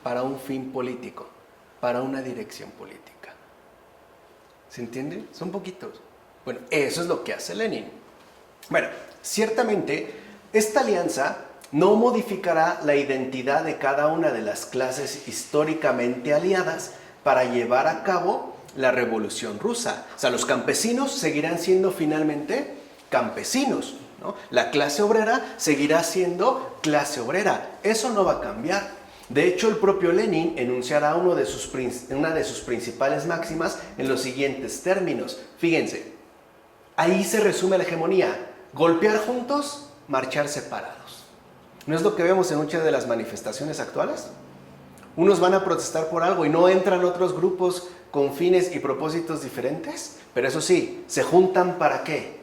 Speaker 1: para un fin político, para una dirección política. ¿Se entiende? Son poquitos. Bueno, eso es lo que hace Lenin. Bueno, ciertamente, esta alianza no modificará la identidad de cada una de las clases históricamente aliadas para llevar a cabo la Revolución Rusa. O sea, los campesinos seguirán siendo finalmente campesinos, ¿no? La clase obrera seguirá siendo clase obrera. Eso no va a cambiar. De hecho, el propio Lenin enunciará una de sus principales máximas en los siguientes términos. Fíjense, ahí se resume la hegemonía. Golpear juntos, marchar separados. ¿No es lo que vemos en muchas de las manifestaciones actuales? Unos van a protestar por algo y no entran otros grupos con fines y propósitos diferentes, pero eso sí, se juntan ¿para qué?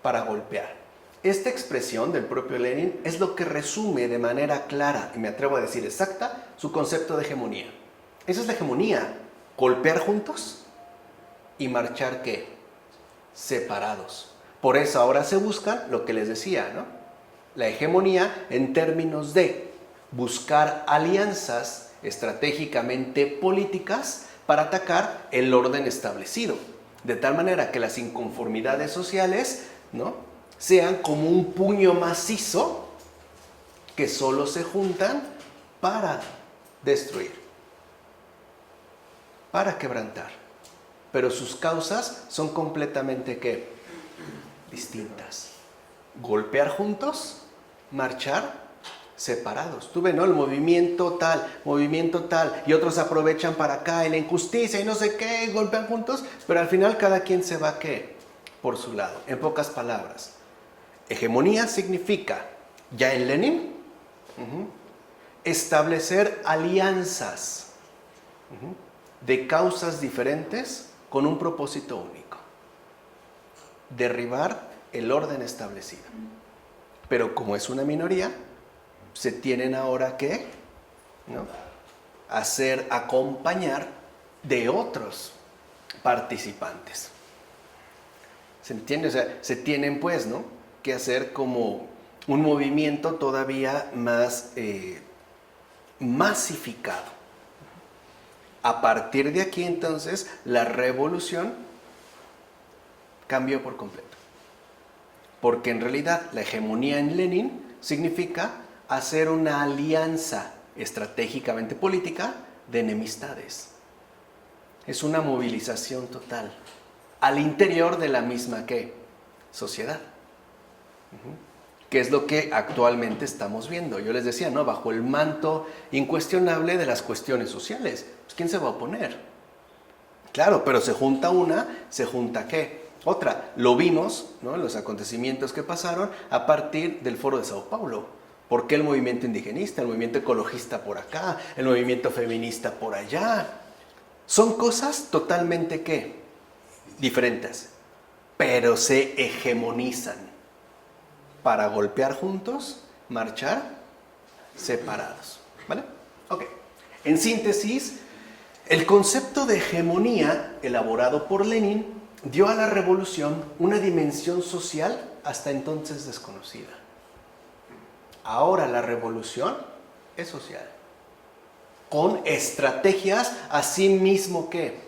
Speaker 1: Para golpear. Esta expresión del propio Lenin es lo que resume de manera clara, y me atrevo a decir exacta, su concepto de hegemonía. Esa es la hegemonía, golpear juntos y marchar ¿qué? Separados. Por eso ahora se busca lo que les decía, ¿no? La hegemonía en términos de buscar alianzas estratégicamente políticas para atacar el orden establecido, de tal manera que las inconformidades sociales, ¿no?, sean como un puño macizo que solo se juntan para destruir, para quebrantar. Pero sus causas son completamente ¿qué? Distintas. Golpear juntos, marchar separados. Tú ves, ¿no? El movimiento tal, y otros aprovechan para acá, y la injusticia y no sé qué, golpean juntos, pero al final cada quien se va ¿qué? Por su lado. En pocas palabras, hegemonía significa, ya en Lenin, establecer alianzas de causas diferentes con un propósito único: derribar el orden establecido. Pero como es una minoría, se tienen ahora que, ¿no?, hacer acompañar de otros participantes. ¿Se entiende? O sea, se tienen pues, ¿no?, que hacer como un movimiento todavía más masificado. A partir de aquí, entonces, la revolución cambió por completo. Porque en realidad la hegemonía en Lenin significa hacer una alianza estratégicamente política de enemistades. Es una movilización total al interior de la misma ¿qué? Sociedad. Que es lo que actualmente estamos viendo. Yo les decía, ¿no?, bajo el manto incuestionable de las cuestiones sociales. Pues, ¿quién se va a oponer? Claro, pero se junta una, se junta ¿qué? Otra. Lo vimos, ¿no?, en los acontecimientos que pasaron a partir del Foro de Sao Paulo. ¿Por qué el movimiento indigenista, el movimiento ecologista por acá, el movimiento feminista por allá? Son cosas totalmente ¿qué? Diferentes. pero se hegemonizan para golpear juntos, marchar separados. ¿Vale? Ok. En síntesis, el concepto de hegemonía elaborado por Lenin dio a la revolución una dimensión social hasta entonces desconocida. Ahora la revolución es social, con estrategias asimismo que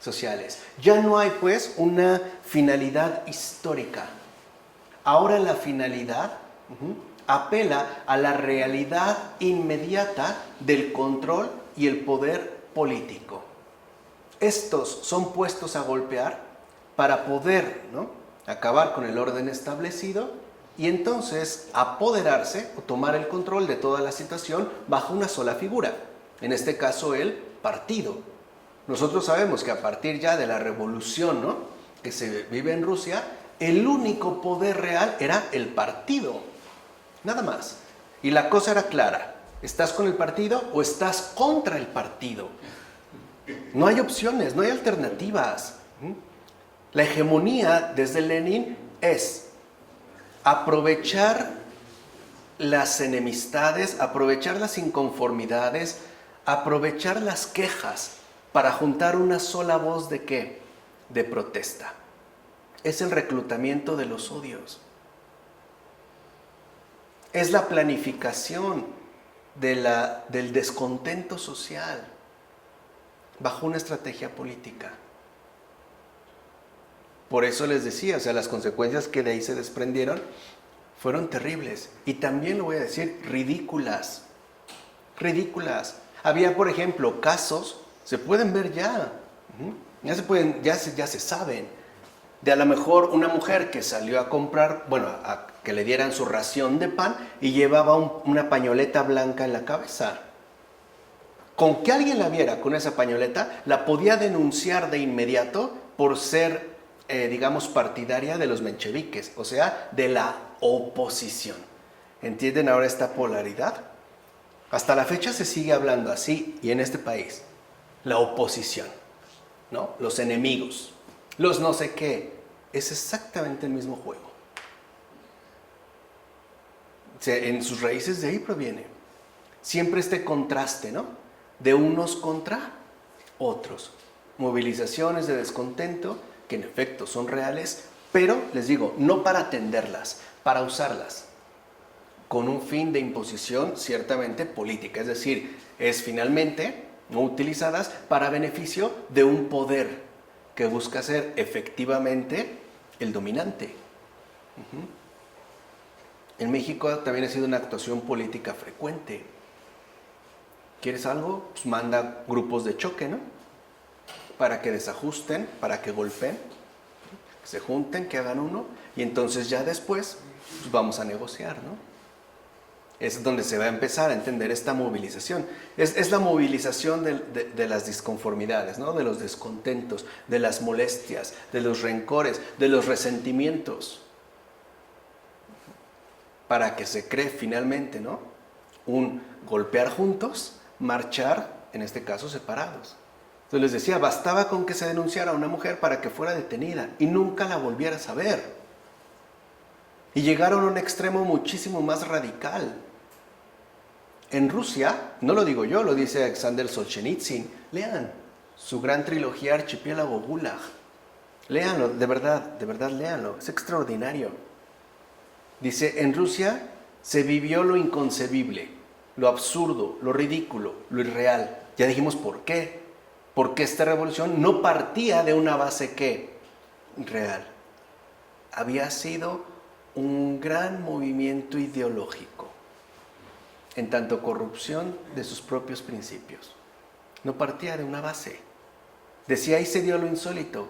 Speaker 1: sociales. Ya no hay pues una finalidad histórica. Ahora la finalidad apela a la realidad inmediata del control y el poder político. Estos son puestos a golpear para poder, ¿no?, acabar con el orden establecido y entonces apoderarse o tomar el control de toda la situación bajo una sola figura, en este caso el partido. Nosotros sabemos que a partir ya de la revolución, ¿no?, que se vive en Rusia, el único poder real era el partido, nada más. Y la cosa era clara: ¿estás con el partido o estás contra el partido? No hay opciones, no hay alternativas. La hegemonía desde Lenin es aprovechar las enemistades, aprovechar las inconformidades, aprovechar las quejas para juntar una sola voz ¿de qué? De protesta. Es el reclutamiento de los odios. Es la planificación del descontento social bajo una estrategia política. Por eso les decía, o sea, las consecuencias que de ahí se desprendieron fueron terribles. Y también lo voy a decir, ridículas. Ridículas. Había, por ejemplo, casos, se pueden ver ya, ya se saben, de a lo mejor una mujer que salió a comprar, bueno, a que le dieran su ración de pan y llevaba una pañoleta blanca en la cabeza. Con que alguien la viera con esa pañoleta, la podía denunciar de inmediato por ser, digamos, partidaria de los mencheviques, o sea, de la oposición. ¿Entienden ahora esta polaridad? Hasta la fecha se sigue hablando así, y en este país, la oposición, ¿no? Los enemigos, los no sé qué, es exactamente el mismo juego. O sea, en sus raíces de ahí proviene. Siempre este contraste, ¿no?, de unos contra otros. Movilizaciones de descontento que en efecto son reales, pero les digo, no para atenderlas, para usarlas con un fin de imposición ciertamente política. Es decir, es finalmente no utilizadas para beneficio de un poder que busca ser efectivamente el dominante. En México también ha sido una actuación política frecuente. ¿Quieres algo? Pues manda grupos de choque, ¿no?, para que desajusten, para que golpeen, que se junten, que hagan uno, y entonces ya después pues vamos a negociar, ¿no? Es donde se va a empezar a entender esta movilización. Es la movilización de las disconformidades, ¿no?, de los descontentos, de las molestias, de los rencores, de los resentimientos, para que se cree finalmente, ¿no?, un golpear juntos, marchar, en este caso separados. Entonces les decía, bastaba con que se denunciara a una mujer para que fuera detenida y nunca la volvieras a ver. Y llegaron a un extremo muchísimo más radical. En Rusia, no lo digo yo, lo dice Alexander Solzhenitsyn, lean su gran trilogía Archipiélago Gulag. Léanlo, de verdad léanlo, es extraordinario. Dice, en Rusia se vivió lo inconcebible, lo absurdo, lo ridículo, lo irreal. Ya dijimos por qué. Porque esta revolución no partía de una base ¿qué? Real. Había sido un gran movimiento ideológico, en tanto corrupción de sus propios principios. No partía de una base. Decía, ahí se dio lo insólito.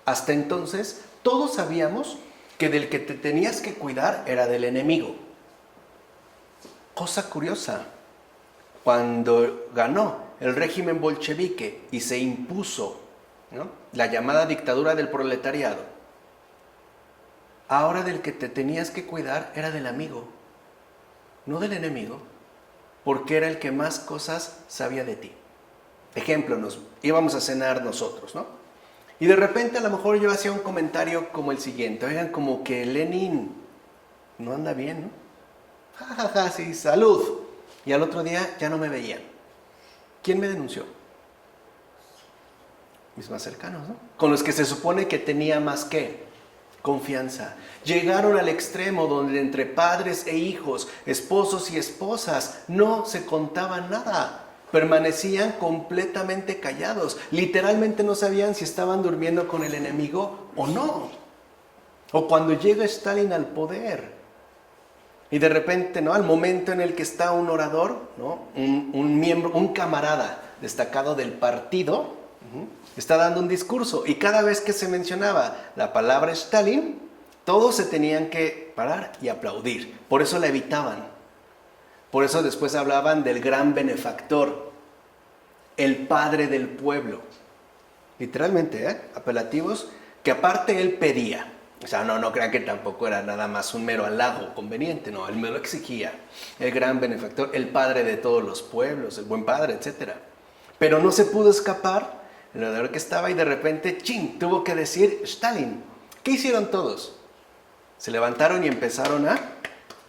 Speaker 1: Hasta entonces, todos sabíamos que del que te tenías que cuidar era del enemigo. Cosa curiosa, cuando ganó el régimen bolchevique y se impuso, ¿no?, la llamada dictadura del proletariado, ahora del que te tenías que cuidar era del amigo, no del enemigo, porque era el que más cosas sabía de ti. Ejemplo, íbamos a cenar nosotros, ¿no?, Y de repente a lo mejor yo hacía un comentario como el siguiente, oigan, como que Lenin no anda bien, ¿no? Ja, ja, ja, sí, salud. Y al otro día ya no me veían. ¿Quién me denunció? Mis más cercanos, ¿no? Con los que se supone que tenía más que confianza. Llegaron al extremo donde entre padres e hijos, esposos y esposas, no se contaban nada. Permanecían completamente callados. Literalmente no sabían si estaban durmiendo con el enemigo o no. O cuando llega Stalin al poder y de repente, ¿no?, al momento en el que está un orador, ¿no?, un miembro, un camarada destacado del partido, está dando un discurso y cada vez que se mencionaba la palabra Stalin, todos se tenían que parar y aplaudir. Por eso la evitaban. Por eso después hablaban del gran benefactor, el padre del pueblo. Literalmente, apelativos que aparte él pedía. O sea, no crean que tampoco era nada más un mero halago conveniente, no, él me lo exigía. El gran benefactor, el padre de todos los pueblos, el buen padre, etc. Pero no se pudo escapar el orador que estaba y de repente, ¡chin!, tuvo que decir Stalin. ¿Qué hicieron todos? Se levantaron y empezaron a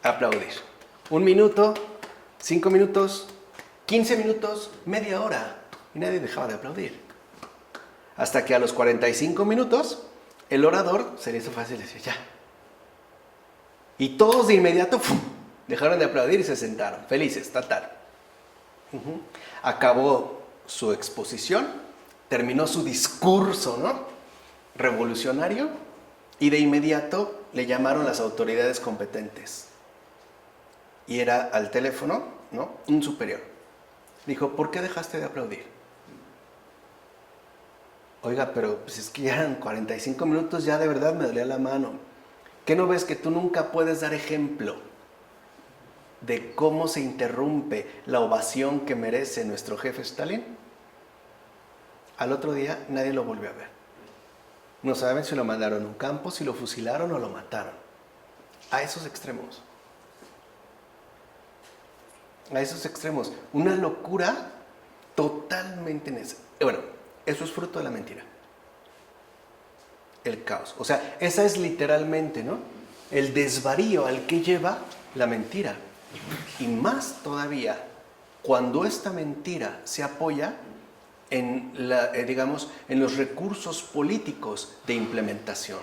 Speaker 1: aplaudir. 1 minuto, 5 minutos, 15 minutos, media hora. Y nadie dejaba de aplaudir. Hasta que a los 45 minutos, el orador se le hizo fácil decir ya. Y todos de inmediato ¡fum!, dejaron de aplaudir y se sentaron, felices, Acabó su exposición, terminó su discurso, ¿no?, revolucionario, y de inmediato le llamaron las autoridades competentes. Y era al teléfono, ¿no?, un superior. Dijo, ¿por qué dejaste de aplaudir? Oiga, pero pues es que ya eran 45 minutos, ya de verdad me dolía la mano. ¿Qué no ves que tú nunca puedes dar ejemplo de cómo se interrumpe la ovación que merece nuestro jefe Stalin? Al otro día nadie lo volvió a ver. No saben si lo mandaron a un campo, si lo fusilaron o lo mataron. A esos extremos. A esos extremos. Una locura totalmente necesaria. Bueno, eso es fruto de la mentira. El caos. O sea, esa es literalmente, ¿no?, el desvarío al que lleva la mentira. Y más todavía, cuando esta mentira se apoya en, digamos, en los recursos políticos de implementación.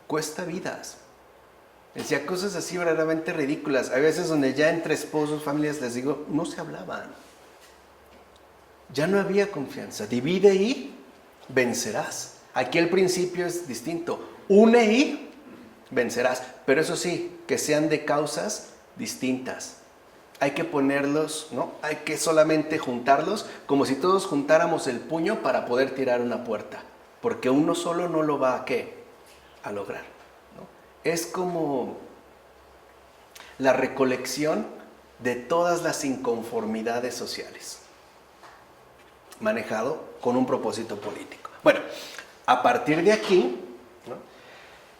Speaker 1: Cuesta vidas. Decía cosas así verdaderamente ridículas. Hay veces donde ya entre esposos, familias, les digo, no se hablaban. Ya no había confianza. Divide y vencerás. Aquí el principio es distinto. Une y vencerás. Pero eso sí, que sean de causas distintas. Hay que ponerlos, ¿no? Hay que solamente juntarlos como si todos juntáramos el puño para poder tirar una puerta. Porque uno solo no lo va a, ¿qué?, a lograr, ¿no? Es como la recolección de todas las inconformidades sociales, manejado con un propósito político. Bueno, a partir de aquí, ¿no?,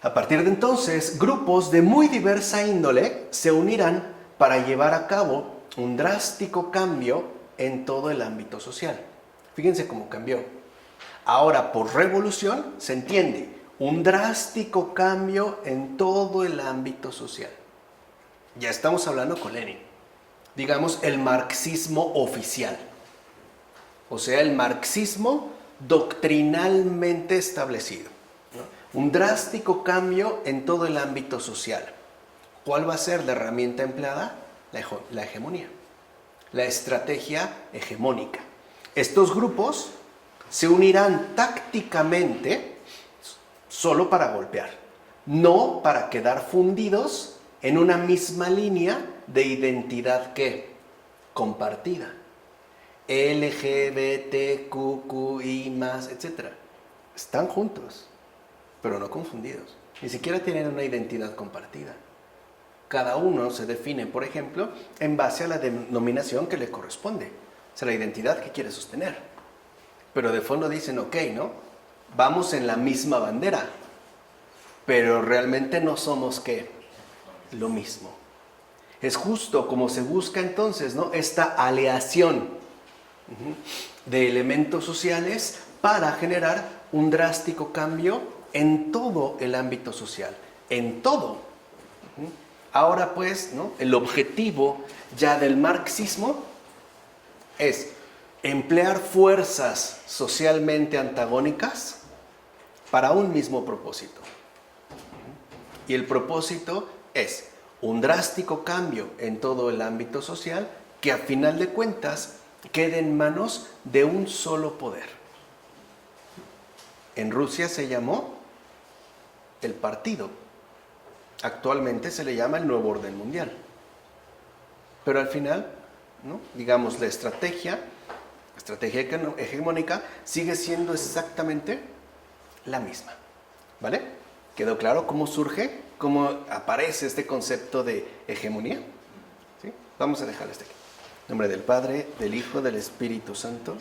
Speaker 1: a partir de entonces, grupos de muy diversa índole se unirán para llevar a cabo un drástico cambio en todo el ámbito social. Fíjense cómo cambió. Ahora, por revolución, se entiende un drástico cambio en todo el ámbito social. Ya estamos hablando con Lenin. Digamos, el marxismo oficial. O sea, el marxismo doctrinalmente establecido, ¿no? Un drástico cambio en todo el ámbito social. ¿Cuál va a ser la herramienta empleada? La hegemonía, la estrategia hegemónica. Estos grupos se unirán tácticamente solo para golpear, no para quedar fundidos en una misma línea de identidad que compartida. LGBTQI+, etc. Están juntos, pero no confundidos. Ni siquiera tienen una identidad compartida. Cada uno se define, por ejemplo, en base a la denominación que le corresponde. O sea, la identidad que quiere sostener. Pero de fondo dicen, ok, ¿no?, vamos en la misma bandera. Pero realmente no somos, ¿qué?, lo mismo. Es justo como se busca entonces, ¿no?, esta aleación de elementos sociales para generar un drástico cambio en todo el ámbito social, en todo. Ahora pues, ¿no?, el objetivo ya del marxismo es emplear fuerzas socialmente antagónicas para un mismo propósito. Y el propósito es un drástico cambio en todo el ámbito social que a final de cuentas quede en manos de un solo poder. En Rusia se llamó el partido. Actualmente se le llama el nuevo orden mundial. Pero al final, ¿no?, digamos, la estrategia hegemónica sigue siendo exactamente la misma. ¿Vale? ¿Quedó claro cómo surge, cómo aparece este concepto de hegemonía? ¿Sí? Vamos a dejarlo hasta aquí. En nombre del Padre, del Hijo, del Espíritu Santo.